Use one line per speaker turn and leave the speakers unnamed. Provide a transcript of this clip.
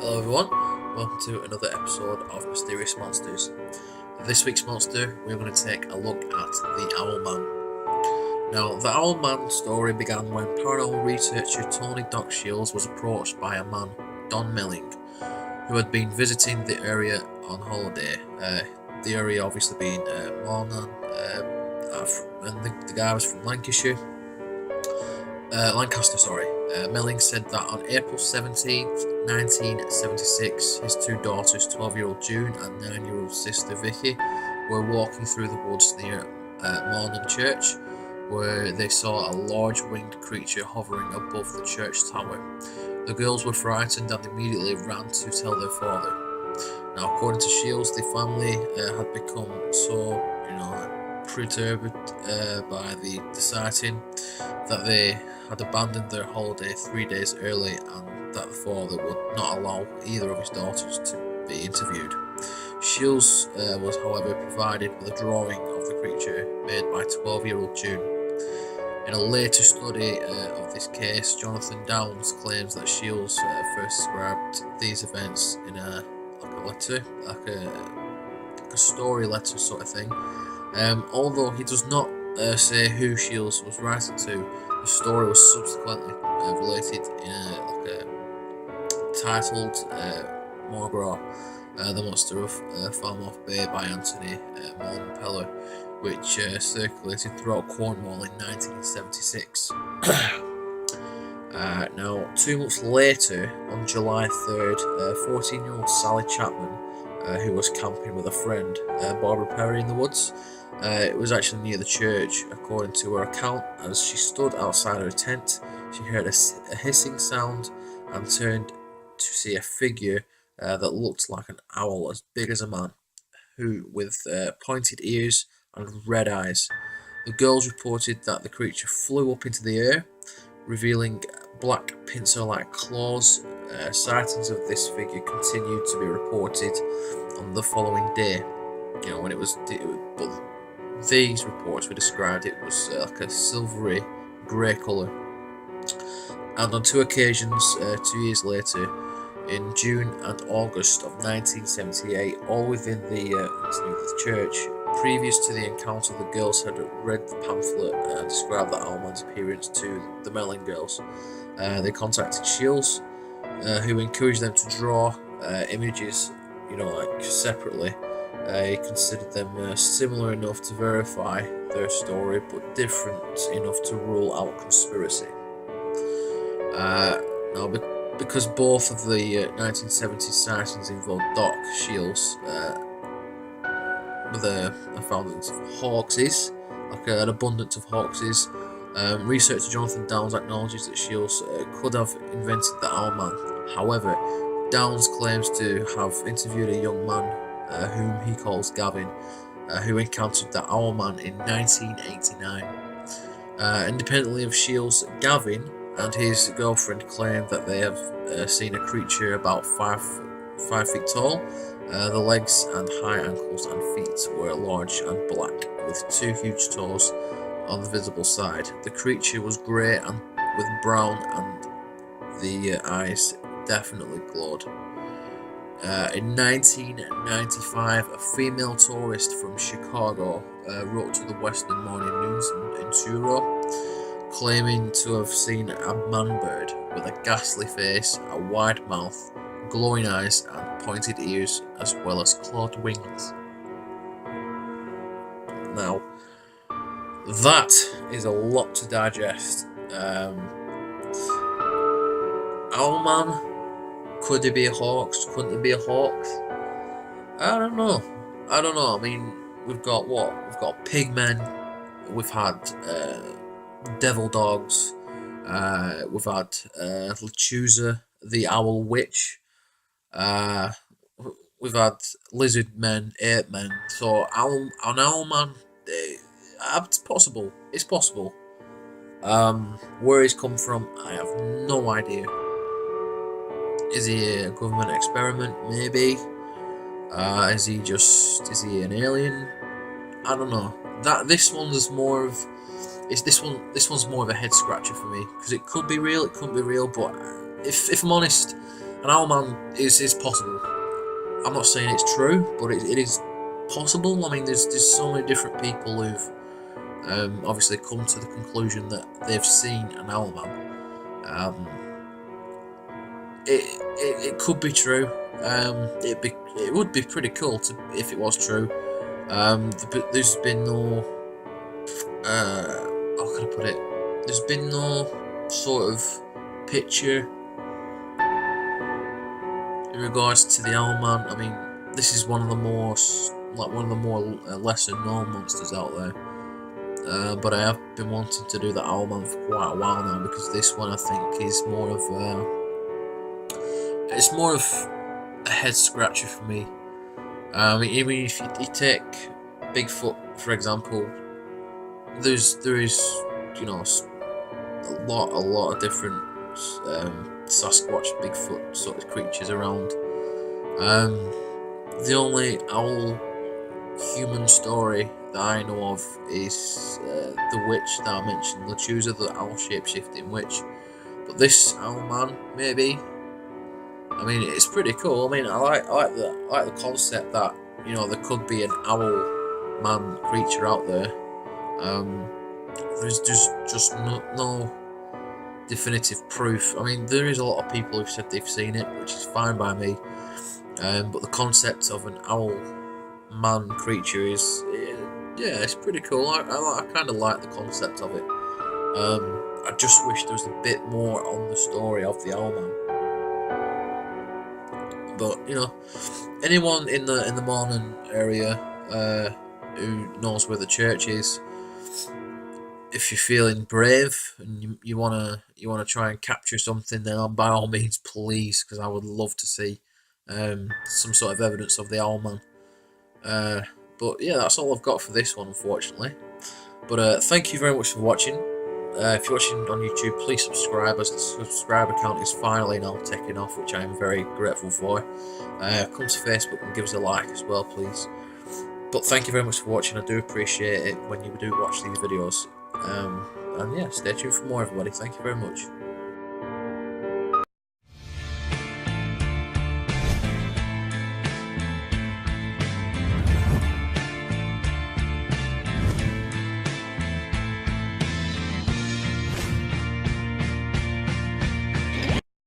Hello everyone, welcome to another episode of Mysterious Monsters. This week's monster, we're going to take a look at the Owlman. Now, the Owlman story began when paranormal researcher Tony Doc Shields was approached by a man, Don Melling, who had been visiting the area on holiday. The area obviously being Mornan, and the guy was from Lancaster, sorry. Melling said that on April 17th, 1976, his two daughters, 12-year-old June and 9-year-old sister Vicky, were walking through the woods near Mornan Church, where they saw a large winged creature hovering above the church tower. The girls were frightened and immediately ran to tell their father. Now, according to Shields, the family had become so, perturbed by the sighting that they had abandoned their holiday 3 days early, and that the father would not allow either of his daughters to be interviewed. Shields was, however, provided with a drawing of the creature made by 12-year-old June. In a later study of this case, Jonathan Downes claims that Shields first described these events in a story letter sort of thing. Although he does not say who Shields was writing to, the story was subsequently related in titled Morgra, The Monster of Falmouth Bay by Anthony Morgan, which circulated throughout Cornwall in 1976. Now, 2 months later, on July 3rd, 14-year-old Sally Chapman, who was camping with a friend, Barbara Perry, in the woods. It was actually near the church, according to her account. As she stood outside her tent, she heard a hissing sound and turned to see a figure that looked like an owl as big as a man, who with pointed ears and red eyes. The girls reported that the creature flew up into the air, revealing black pincer-like claws. Sightings of this figure continued to be reported on the following day. When but these reports were described, it was like a silvery grey colour. And on 2 occasions, 2 years later, in June and August of 1978, all within the church. Previous to the encounter, the girls had read the pamphlet and described the Owlman's appearance to the Melling girls. They contacted Shields, who encouraged them to draw images, separately. He considered them similar enough to verify their story, but different enough to rule out conspiracy. Because both of the 1970s sightings involved Doc Shields, with a abundance of hoaxes, an abundance of hoaxes. Researcher Jonathan Downes acknowledges that Shields could have invented the Owlman. However, Downes claims to have interviewed a young man whom he calls Gavin, who encountered the Owlman in 1989. Independently of Shields, Gavin and his girlfriend claim that they have seen a creature about 5 feet tall. The legs and high ankles and feet were large and black, with 2 huge toes on the visible side. The creature was grey and with brown, and the eyes definitely glowed. In 1995, a female tourist from Chicago wrote to the Western Morning News in Truro, claiming to have seen a man-bird with a ghastly face, a wide mouth, glowing eyes and pointed ears, as well as clawed wings. Now, that is a lot to digest. Owlman, could it be a hoax? Couldn't it be a hoax? I don't know. I mean, we've got what? We've got pigmen. We've had devil dogs. We've had Lechuza, the owl witch. We've had lizard men, ape men. So an Owlman, it's possible. It's possible. Where he's come from, I have no idea. Is he a government experiment? Maybe. Is he an alien? I don't know. This one's more of a head scratcher for me, because it could be real, but if I'm honest, an Owlman is possible. I'm not saying it's true, but it is possible. I mean, there's so many different people who've obviously come to the conclusion that they've seen an Owlman. Um, it could be true. It would be pretty cool if it was true. But there's been no how can I put it? There's been no sort of picture in regards to the Owlman. I mean, this is one of the more lesser known monsters out there. But I have been wanting to do the Owlman for quite a while now, because this one I think is more of it's more of a head scratcher for me. Even if you take Bigfoot for example, there is, you know, a lot of different Sasquatch, Bigfoot sort of creatures around. The only owl human story that I know of is the witch that I mentioned, Lechuza, the owl shape-shifting witch. But this Owlman, maybe. I mean, it's pretty cool. I mean, I like the concept that, you know, there could be an owl man creature out there. There's just no definitive proof. I mean, there is a lot of people who've said they've seen it, which is fine by me. But the concept of an owl man creature is, yeah, it's pretty cool. I kind of like the concept of it. I just wish there was a bit more on the story of the Owlman. But you know, anyone in the Morning area who knows where the church is, if you're feeling brave and you wanna try and capture something, then by all means, please, because I would love to see some sort of evidence of the Owlman. But yeah, that's all I've got for this one, unfortunately. But thank you very much for watching. If you're watching on YouTube, please subscribe, as the subscriber count is finally now taking off, which I am very grateful for. Come to Facebook and give us a like as well, please. But thank you very much for watching. I do appreciate it when you do watch these videos. And yeah, stay tuned for more, everybody. Thank you very much.